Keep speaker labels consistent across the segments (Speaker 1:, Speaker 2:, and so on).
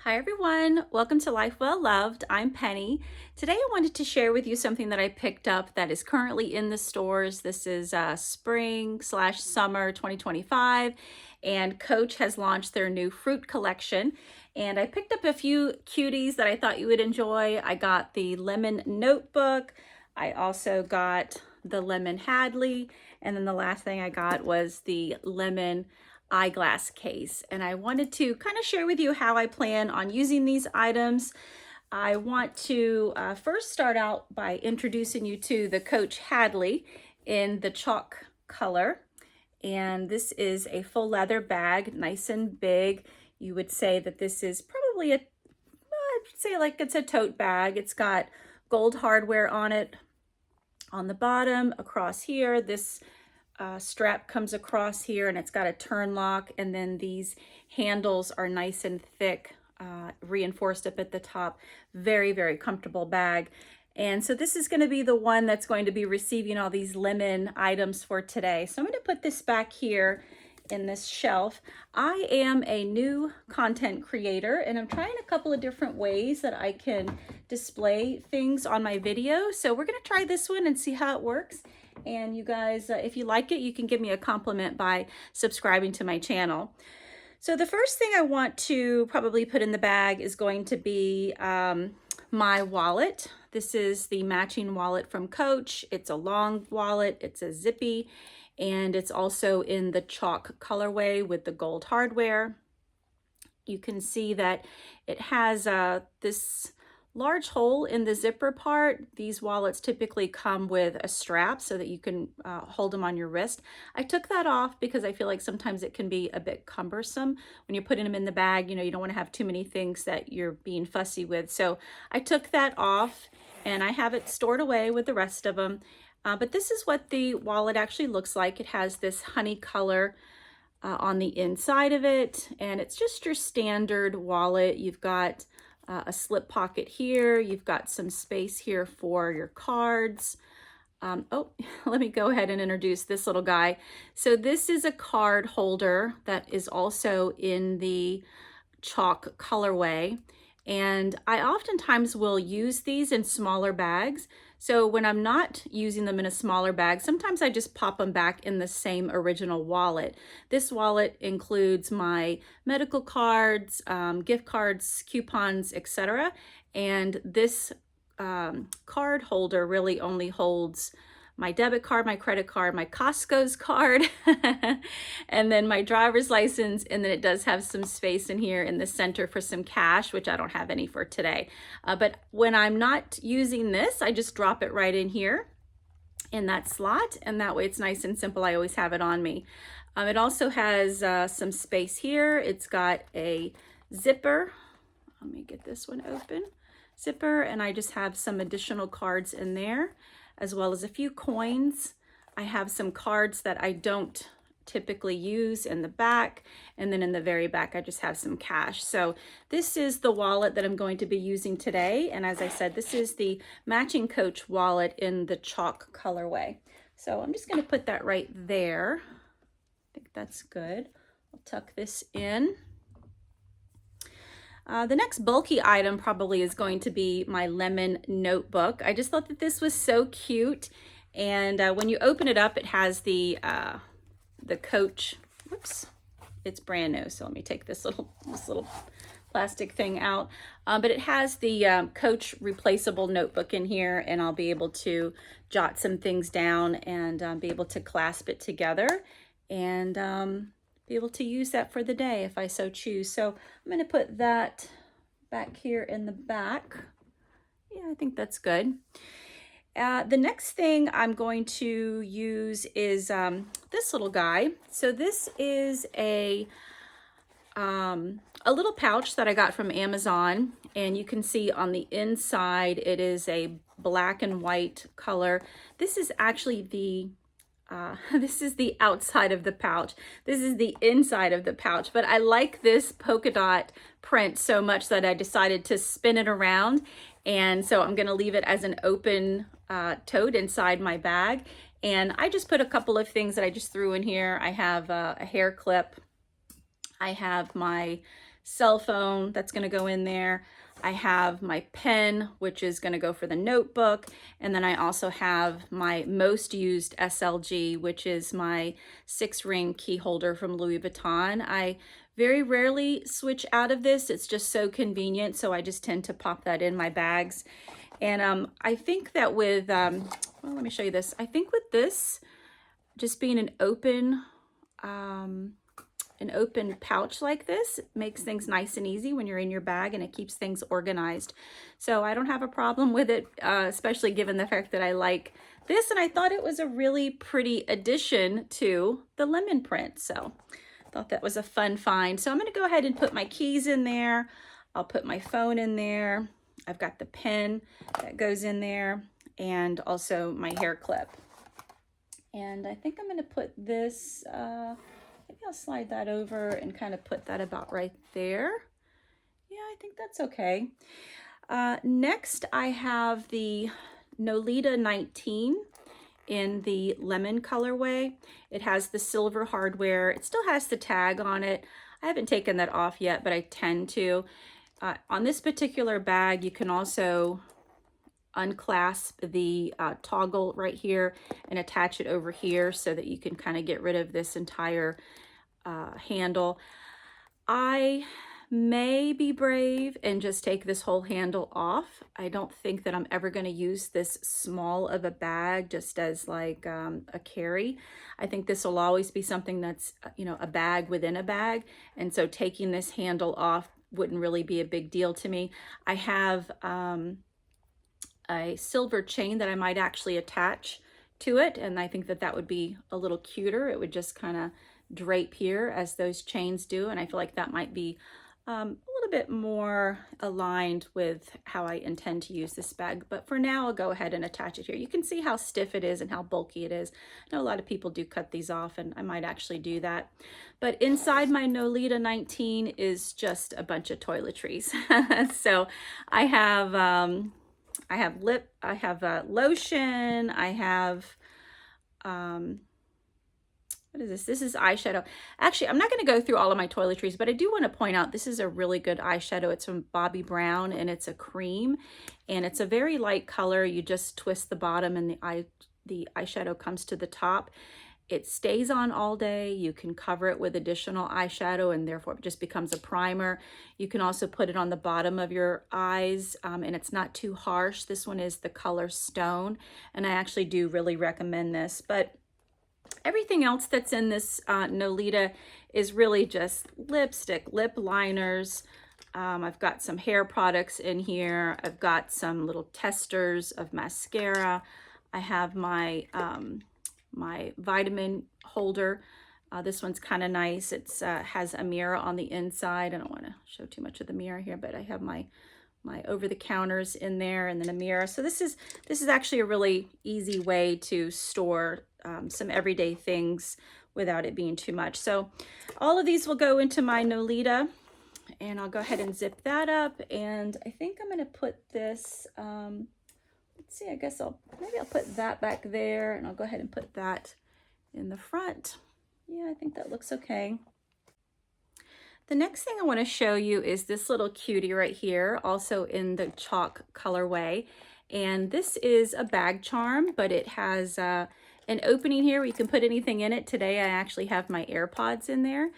Speaker 1: Hi everyone, welcome to Life Well Loved. I'm Penny. Today I wanted to share with you something that I picked up that is currently in the stores. This is spring/summer 2025, and Coach has launched their new fruit collection. And I picked up a few cuties that I thought you would enjoy. I got the lemon notebook. I also got the lemon Hadley. And then the last thing I got was the lemon eyeglass case, and I wanted to kind of share with you how I plan on using these items. I want to first start out by introducing you to the Coach Hadley in the chalk color, and this is a full leather bag, nice and big. You would say that this is probably I'd say like it's a tote bag. It's got gold hardware on it on the bottom, across here. This strap comes across here, and it's got a turn lock, and then these handles are nice and thick, reinforced up at the top. Very, very comfortable bag. And so this is going to be the one that's going to be receiving all these lemon items for today. So I'm going to put this back here in this shelf. I am a new content creator, and I'm trying a couple of different ways that I can display things on my video. So we're going to try this one and see how it works. And you guys, if you like it, you can give me a compliment by subscribing to my channel. So the first thing I want to probably put in the bag is going to be my wallet. This is the matching wallet from Coach. It's a long wallet, it's a zippy, and it's also in the chalk colorway with the gold hardware. You can see that it has this large hole in the zipper part. These wallets typically come with a strap so that you can hold them on your wrist. I took that off because I feel like sometimes it can be a bit cumbersome when you're putting them in the bag. You know, you don't want to have too many things that you're being fussy with. So I took that off, and I have it stored away with the rest of them. But this is what the wallet actually looks like. It has this honey color on the inside of it, and it's just your standard wallet. You've got a slip pocket here. You've got some space here for your cards. Oh, let me go ahead and introduce this little guy. So this is a card holder that is also in the chalk colorway. And I oftentimes will use these in smaller bags. So when I'm not using them in a smaller bag, sometimes I just pop them back in the same original wallet. This wallet includes my medical cards, gift cards, coupons, etc. And this card holder really only holds my debit card, my credit card, my Costco's card, and then my driver's license. And then it does have some space in here in the center for some cash, which I don't have any for today. But when I'm not using this, I just drop it right in here in that slot. And that way it's nice and simple. I always have it on me. It also has some space here. It's got a zipper. Let me get this one open. Zipper, and I just have some additional cards in there, as well as a few coins. I have some cards that I don't typically use in the back, and then in the very back I just have some cash. So this is the wallet that I'm going to be using today, and as I said, this is the matching Coach wallet in the chalk colorway. So I'm just going to put that right there. I think that's good. I'll tuck this in. The next bulky item probably is going to be my lemon notebook. I just thought that this was so cute, and when you open it up, it has the Coach. Whoops, it's brand new. So let me take this little plastic thing out. But it has the Coach replaceable notebook in here, and I'll be able to jot some things down and be able to clasp it together and be able to use that for the day if I so choose. So I'm going to put that back here in the back. Yeah, I think that's good. The next thing I'm going to use is this little guy. So this is a little pouch that I got from Amazon, and you can see on the inside it is a black and white color. This is actually this is the outside of the pouch. This is the inside of the pouch, but I like this polka dot print so much that I decided to spin it around. And so I'm gonna leave it as an open tote inside my bag. And I just put a couple of things that I just threw in here. I have a hair clip. I have my cell phone that's going to go in there. I have my pen, which is going to go for the notebook. And then I also have my most used SLG, which is my 6-ring key holder from Louis Vuitton. I very rarely switch out of this. It's just so convenient. So I just tend to pop that in my bags. And I think that with, well, let me show you this. I think with this, just being an open pouch like this, it makes things nice and easy when you're in your bag, and it keeps things organized. So I don't have a problem with it, especially given the fact that I like this, and I thought it was a really pretty addition to the lemon print. So I thought that was a fun find. So I'm going to go ahead and put my keys in there. I'll put my phone in there. I've got the pen that goes in there, and also my hair clip. And I think I'm going to put this, maybe I'll slide that over and kind of put that about right there. Yeah, I think that's okay. Next, I have the Nolita 19 in the lemon colorway. It has the silver hardware. It still has the tag on it. I haven't taken that off yet, but I tend to. On this particular bag, you can also unclasp the toggle right here and attach it over here so that you can kind of get rid of this entire handle. I may be brave and just take this whole handle off. I don't think that I'm ever going to use this small of a bag just as like a carry. I think this will always be something that's, you know, a bag within a bag. And so taking this handle off wouldn't really be a big deal to me. I have a silver chain that I might actually attach to it, and I think that that would be a little cuter. It would just kind of drape here as those chains do, and I feel like that might be a little bit more aligned with how I intend to use this bag. But for now, I'll go ahead and attach it here. You can see how stiff it is and how bulky it is. I know a lot of people do cut these off, and I might actually do that. But inside my Nolita 19 is just a bunch of toiletries. So I have lotion, I have, what is this? This is eyeshadow. Actually, I'm not going to go through all of my toiletries, but I do want to point out this is a really good eyeshadow. It's from Bobbi Brown, and it's a cream, and it's a very light color. You just twist the bottom, and the eyeshadow comes to the top. It stays on all day. You can cover it with additional eyeshadow, and therefore it just becomes a primer. You can also put it on the bottom of your eyes, and it's not too harsh. This one is the color Stone, and I actually do really recommend this. But everything else that's in this Nolita is really just lipstick, lip liners. I've got some hair products in here. I've got some little testers of mascara. I have my my vitamin holder. This one's kind of nice. It has a mirror on the inside. I don't want to show too much of the mirror here, but I have my over-the-counters in there, and then a mirror. So this is actually a really easy way to store some everyday things without it being too much. So all of these will go into my Nolita, and I'll go ahead and zip that up. And I think I'm going to put this, let's see, I guess maybe I'll put that back there, and I'll go ahead and put that in the front. Yeah, I think that looks okay. The next thing I want to show you is this little cutie right here, also in the chalk colorway. And this is a bag charm, but it has an opening here where you can put anything in it. Today I actually have my AirPods in there.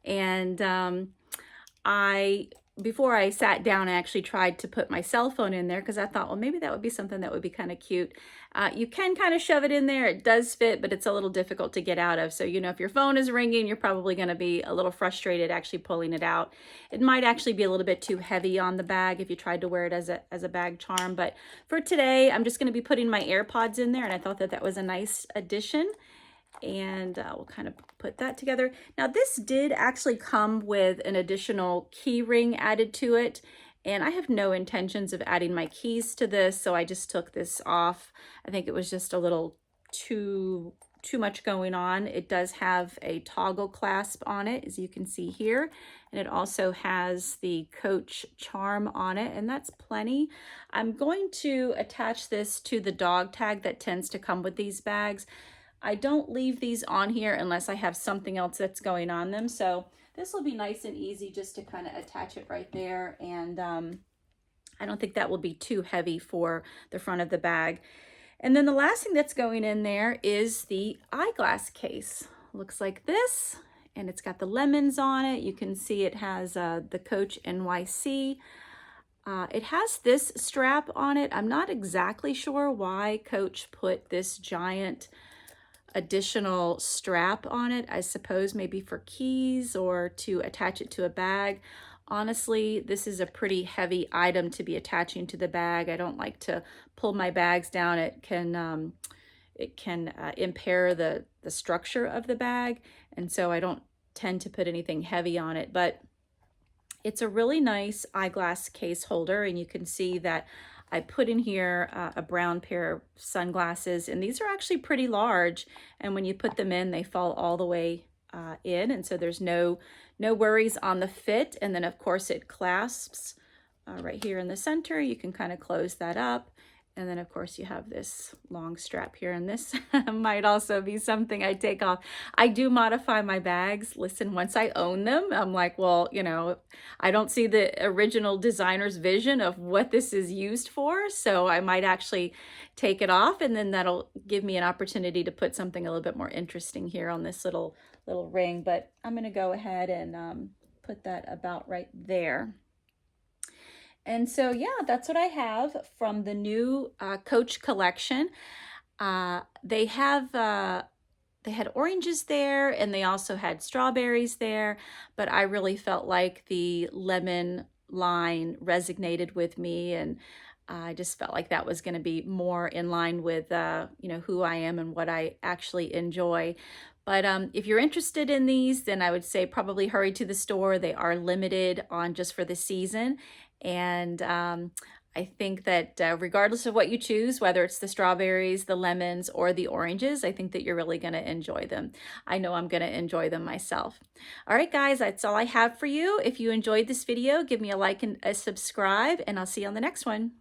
Speaker 1: And before I sat down, I actually tried to put my cell phone in there because I thought, well, maybe that would be something that would be kind of cute. You can kind of shove it in there. It does fit, but it's a little difficult to get out of. So, you know, if your phone is ringing, you're probably going to be a little frustrated actually pulling it out. It might actually be a little bit too heavy on the bag if you tried to wear it as a bag charm. But for today, I'm just going to be putting my AirPods in there, and I thought that that was a nice addition. And we'll kind of put that together. Now this did actually come with an additional key ring added to it, and I have no intentions of adding my keys to this, so I just took this off. I think it was just a little too much going on. It does have a toggle clasp on it, as you can see here, and it also has the Coach charm on it, and that's plenty. I'm going to attach this to the dog tag that tends to come with these bags. I don't leave these on here unless I have something else that's going on them. So this will be nice and easy just to kind of attach it right there. And I don't think that will be too heavy for the front of the bag. And then the last thing that's going in there is the eyeglass case. Looks like this, and it's got the lemons on it. You can see it has the Coach NYC. It has this strap on it. I'm not exactly sure why Coach put this giant additional strap on it. I suppose maybe for keys or to attach it to a bag. Honestly, this is a pretty heavy item to be attaching to the bag. I don't like to pull my bags down. It can impair the structure of the bag, and so I don't tend to put anything heavy on it. But it's a really nice eyeglass case holder, and you can see that I put in here a brown pair of sunglasses, and these are actually pretty large, and when you put them in, they fall all the way in, and so there's no worries on the fit. And then of course it clasps right here in the center. You can kind of close that up, and then of course you have this long strap here, and this might also be something I take off. I do modify my bags. Listen, once I own them, I'm like, well, you know, I don't see the original designer's vision of what this is used for, so I might actually take it off, and then that'll give me an opportunity to put something a little bit more interesting here on this little ring. But I'm gonna go ahead and put that about right there. And so, yeah, that's what I have from the new Coach collection. They had oranges there, and they also had strawberries there, but I really felt like the lemon line resonated with me, and I just felt like that was going to be more in line with you know, who I am and what I actually enjoy. But if you're interested in these, then I would say probably hurry to the store. They are limited on just for the season. And I think that regardless of what you choose, whether it's the strawberries, the lemons, or the oranges, I think that you're really going to enjoy them. I know I'm going to enjoy them myself. All right, guys, that's all I have for you. If you enjoyed this video, give me a like and a subscribe, and I'll see you on the next one.